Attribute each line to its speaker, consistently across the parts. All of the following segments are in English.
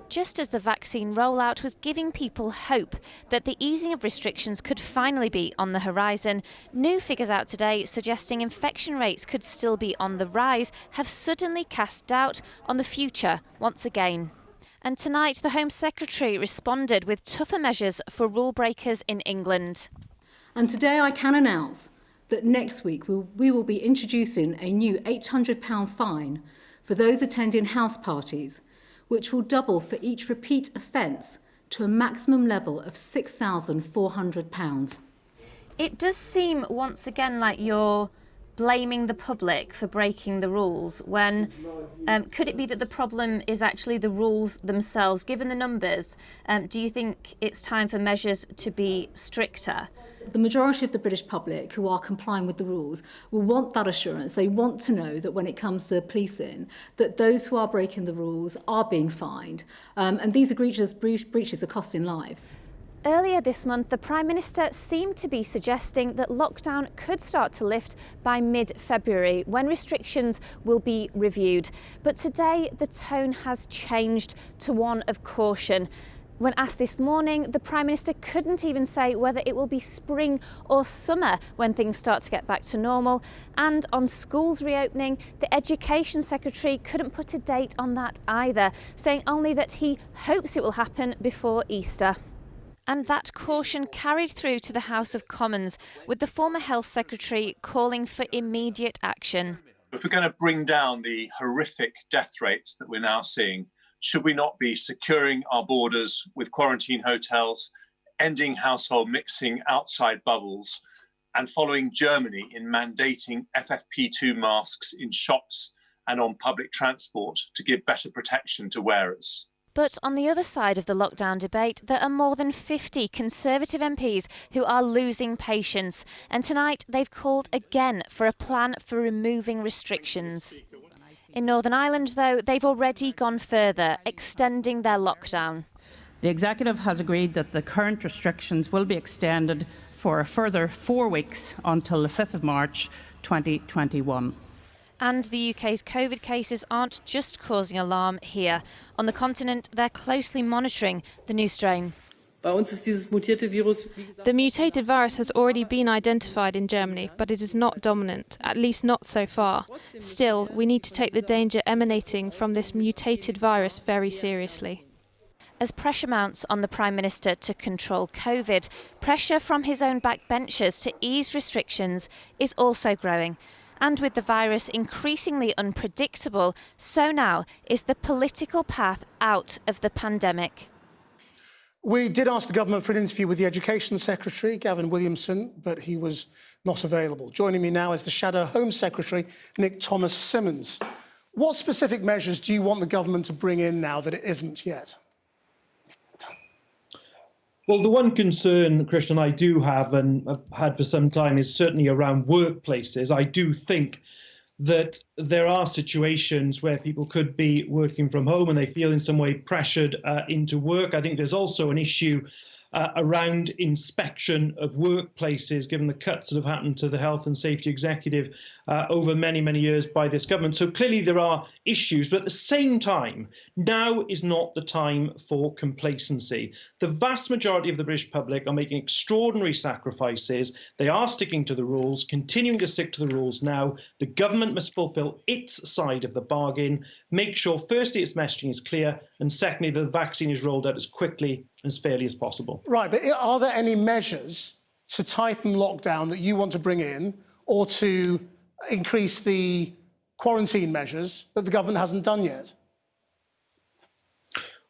Speaker 1: just as the vaccine rollout was giving people hope that the easing of restrictions could finally be on the horizon, new figures out today suggesting infection rates could still be on the rise have suddenly cast doubt on the future once again. And tonight, the Home Secretary responded with tougher measures for rule breakers in England.
Speaker 2: And today I can announce that next week we will be introducing a new £800 fine for those attending house parties, which will double for each repeat offence to a maximum level of £6,400.
Speaker 1: It does seem once again like you're blaming the public for breaking the rules when could it be that the problem is actually the rules themselves? Given the numbers, do you think it's time for measures to be stricter?
Speaker 2: The majority of the British public who are complying with the rules will want that assurance. They want to know that when it comes to policing, that those who are breaking the rules are being fined, and these egregious breaches are costing lives.
Speaker 1: Earlier this month, the Prime Minister seemed to be suggesting that lockdown could start to lift by mid-February, when restrictions will be reviewed. But today, the tone has changed to one of caution. When asked this morning, the Prime Minister couldn't even say whether it will be spring or summer when things start to get back to normal. And on schools reopening, the Education Secretary couldn't put a date on that either, saying only that he hopes it will happen before Easter. And that caution carried through to the House of Commons, with the former Health Secretary calling for immediate action.
Speaker 3: If we're going to bring down the horrific death rates that we're now seeing, should we not be securing our borders with quarantine hotels, ending household mixing outside bubbles, and following Germany in mandating FFP2 masks in shops and on public transport to give better protection to wearers?
Speaker 1: But on the other side of the lockdown debate, there are more than 50 Conservative MPs who are losing patience. And tonight they've called again for a plan for removing restrictions. In Northern Ireland, though, they've already gone further, extending their lockdown.
Speaker 4: The Executive has agreed that the current restrictions will be extended for a further 4 weeks until the 5th of March 2021.
Speaker 1: And the UK's COVID cases aren't just causing alarm here. On the continent, they're closely monitoring the new strain.
Speaker 5: The mutated virus has already been identified in Germany, but it is not dominant, at least not so far. Still, we need to take the danger emanating from this mutated virus very seriously.
Speaker 1: As pressure mounts on the Prime Minister to control COVID, pressure from his own backbenchers to ease restrictions is also growing. And with the virus increasingly unpredictable, so now is the political path out of the pandemic.
Speaker 6: We did ask the government for an interview with the Education Secretary, Gavin Williamson, but he was not available. Joining me now is the Shadow Home Secretary, Nick Thomas-Symonds. What specific measures do you want the government to bring in now that it isn't yet?
Speaker 7: Well, the one concern, Christian, I do have and have had for some time is certainly around workplaces. I do think that there are situations where people could be working from home and they feel in some way pressured into work. I think there's also an issue around inspection of workplaces, given the cuts that have happened to the Health and Safety Executive over many, many years by this government. So clearly there are issues, but at the same time, now is not the time for complacency. The vast majority of the British public are making extraordinary sacrifices. They are sticking to the rules, continuing to stick to the rules now. The government must fulfil its side of the bargain, make sure, firstly, its messaging is clear, and secondly, the vaccine is rolled out as quickly and as fairly as possible.
Speaker 6: Right, but are there any measures to tighten lockdown that you want to bring in or to increase the quarantine measures that the government hasn't done yet?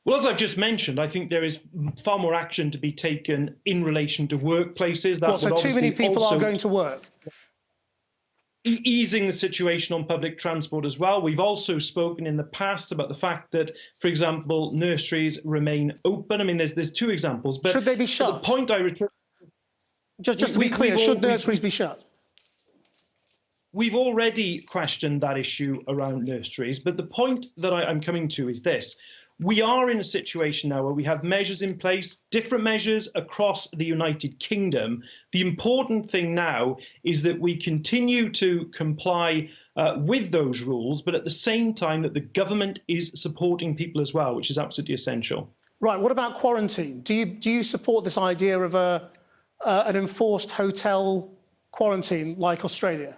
Speaker 7: Well, as I've just mentioned, I think there is far more action to be taken in relation to workplaces. That
Speaker 6: so too many people are going to work?
Speaker 7: Easing the situation on public transport as well. We've also spoken in the past about the fact that, for example, nurseries remain open. I mean, there's two examples. But
Speaker 6: should they be shut?
Speaker 7: The point I return.
Speaker 6: Just to be clear, should nurseries be shut?
Speaker 7: We've already questioned that issue around nurseries, but the point that I'm coming to is this. We are in a situation now where we have measures in place, different measures across the United Kingdom. The important thing now is that we continue to comply with those rules, but at the same time that the government is supporting people as well, which is absolutely essential.
Speaker 6: Right. What about quarantine? Do you support this idea of an enforced hotel quarantine like Australia?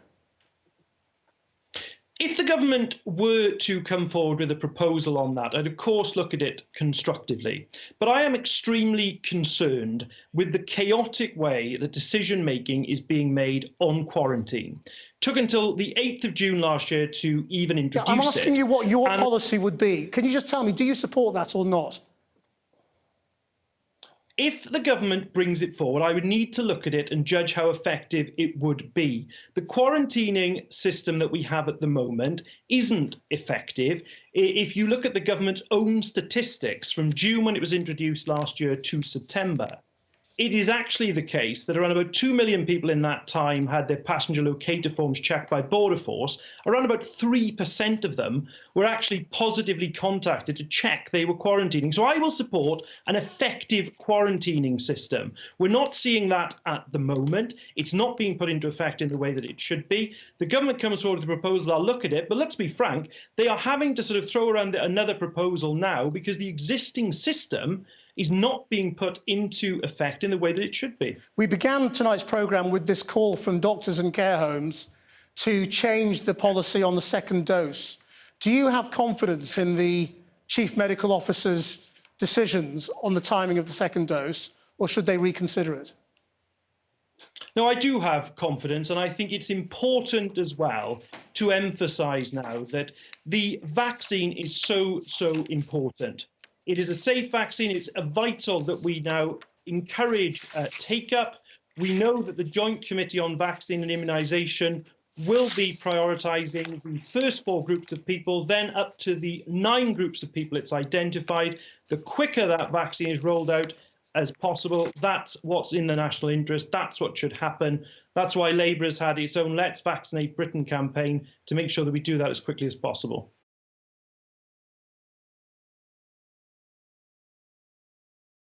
Speaker 7: If the government were to come forward with a proposal on that, I'd of course look at it constructively. But I am extremely concerned with the chaotic way that decision making is being made on quarantine. It took until the 8th of June last year to even introduce it.
Speaker 6: I'm asking you what your policy would be. Can you just tell me, do you support that or not?
Speaker 7: If the government brings it forward, I would need to look at it and judge how effective it would be. The quarantining system that we have at the moment isn't effective. If you look at the government's own statistics from June when it was introduced last year to September, it is actually the case that around about 2 million people in that time had their passenger locator forms checked by Border Force. Around about 3% of them were actually positively contacted to check they were quarantining. So I will support an effective quarantining system. We're not seeing that at the moment. It's not being put into effect in the way that it should be. The government comes forward with a proposal, I'll look at it, but let's be frank, they are having to sort of throw around another proposal now because the existing system is not being put into effect in the way that it should be.
Speaker 6: We began tonight's programme with this call from doctors and care homes to change the policy on the second dose. Do you have confidence in the Chief Medical Officer's decisions on the timing of the second dose, or should they reconsider it?
Speaker 7: No, I do have confidence, and I think it's important as well to emphasise now that the vaccine is so important. It is a safe vaccine. It's vital that we now encourage take-up. We know that the Joint Committee on Vaccine and Immunisation will be prioritising the first 4 groups of people, then up to the 9 groups of people it's identified. The quicker that vaccine is rolled out as possible, that's what's in the national interest. That's what should happen. That's why Labour has had its own Let's Vaccinate Britain campaign to make sure that we do that as quickly as possible.